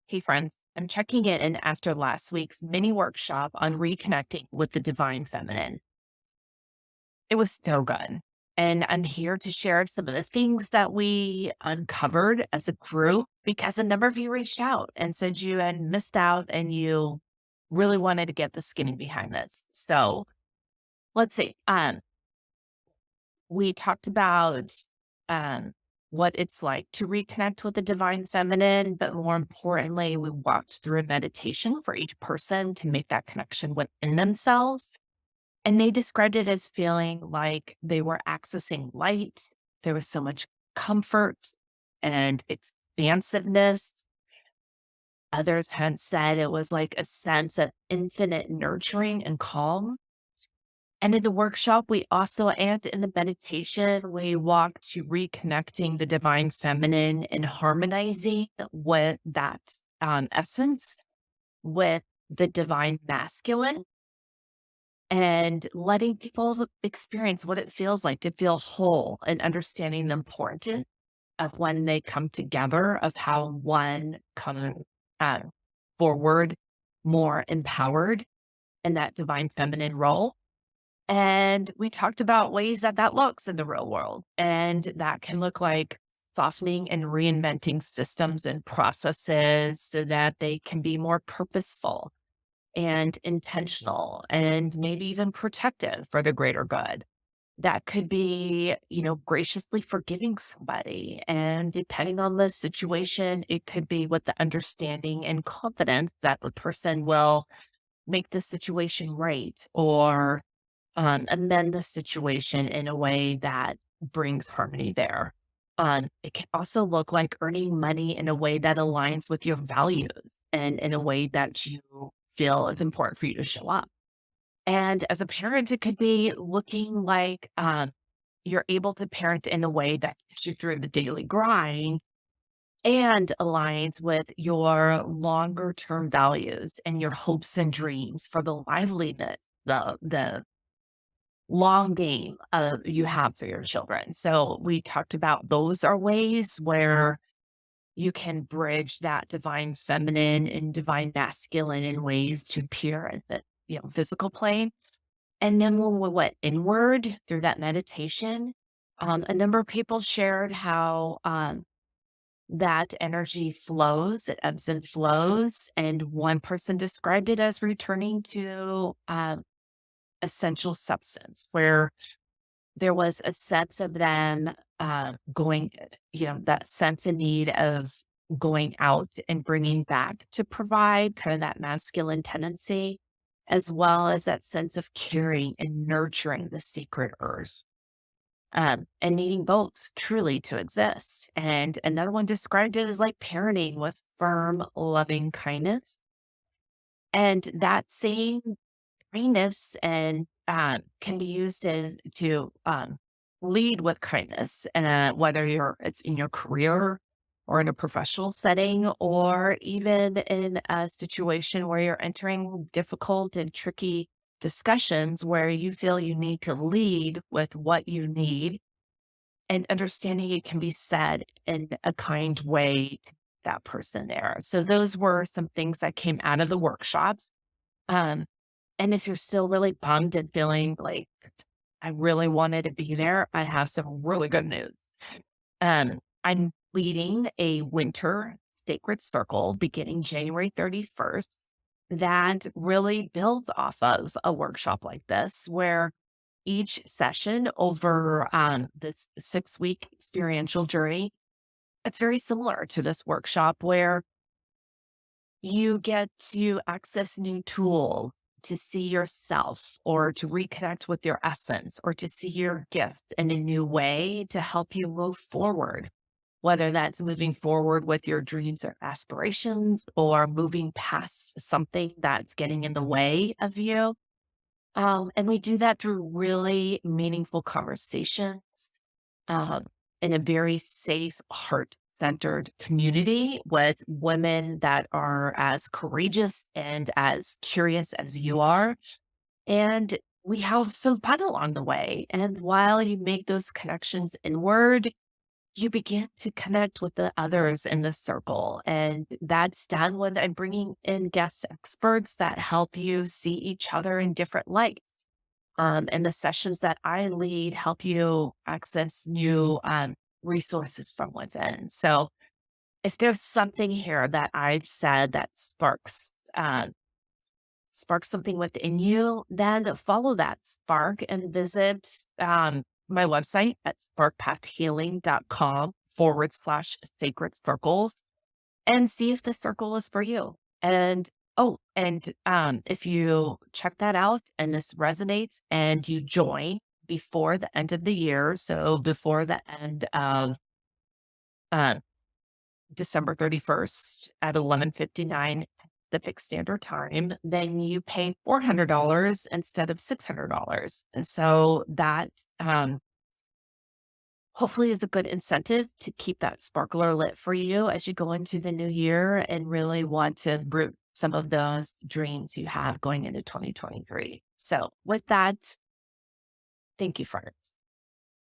Hey, friends, I'm checking in after last week's mini workshop on reconnecting with the divine feminine. It was so good. And I'm here to share some of the things that we uncovered as a group because a number of you reached out and said you had missed out and you really wanted to get the skinny behind this. So let's see. We talked about um, what it's like to reconnect with the divine feminine, but more importantly, we walked through a meditation for each person to make that connection within themselves. And they described it as feeling like they were accessing light. There was so much comfort and expansiveness. Others had said it was like a sense of infinite nurturing and calm. And in the workshop, we also, and in the meditation, we walk to reconnecting the divine feminine and harmonizing with that essence with the divine masculine and letting people experience what it feels like to feel whole and understanding the importance of when they come together, of how one comes uh, forward more empowered in that divine feminine role. And we talked about ways that that looks in the real world. And that can look like softening and reinventing systems and processes so that they can be more purposeful and intentional and maybe even protective for the greater good. That could be, graciously forgiving somebody. And depending on the situation, it could be with the understanding and confidence that the person will make the situation right or amend the situation in a way that brings harmony there. It can also look like earning money in a way that aligns with your values and in a way that you feel is important for you to show up. And as a parent, it could be looking like you're able to parent in a way that gets you through the daily grind and aligns with your longer term values and your hopes and dreams for the liveliness, the long game you have for your children. So we talked about those are ways where you can bridge that divine feminine and divine masculine in ways to appear in the physical plane. And then when we went inward through that meditation, a number of people shared how that energy flows, it ebbs and flows. And one person described it as returning to essential substance, where there was a sense of them going, that sense and need of going out and bringing back to provide kind of that masculine tendency, as well as that sense of caring and nurturing the sacred earth. And needing both truly to exist. And another one described it as like parenting with firm, loving kindness. And that same kindness and can be used as to lead with kindness, and whether it's in your career or in a professional setting, or even in a situation where you're entering difficult and tricky discussions where you feel you need to lead with what you need and understanding it can be said in a kind way to that person there. So those were some things that came out of the workshops. Um, and if you're still really bummed and feeling like I really wanted to be there, I have some really good news. I'm leading a winter sacred circle beginning January 31st that really builds off of a workshop like this, where each session over this 6-week experiential journey, it's very similar to this workshop where you get to access new tools to see yourself or to reconnect with your essence or to see your gift in a new way to help you move forward, whether that's moving forward with your dreams or aspirations or moving past something that's getting in the way of you. And we do that through really meaningful conversations um, in a very safe, heart centered community with women that are as courageous and as curious as you are. And we have some fun along the way. And while you make those connections inward, you begin to connect with the others in the circle. And that's done when I'm bringing in guest experts that help you see each other in different lights. And the sessions that I lead help you access new resources from within. So if there's something here that I've said that sparks something within you, then follow that spark and visit my website at sparkpathhealing.com/sacred circles and see if the circle is for you. And if you check that out and this resonates and you join before the end of the year, so before the end of uh, December 31st at 11:59 Pacific Standard Time, then you pay $400 instead of $600. And so that hopefully is a good incentive to keep that sparkler lit for you as you go into the new year and really want to root some of those dreams you have going into 2023. So with that, thank you, friends.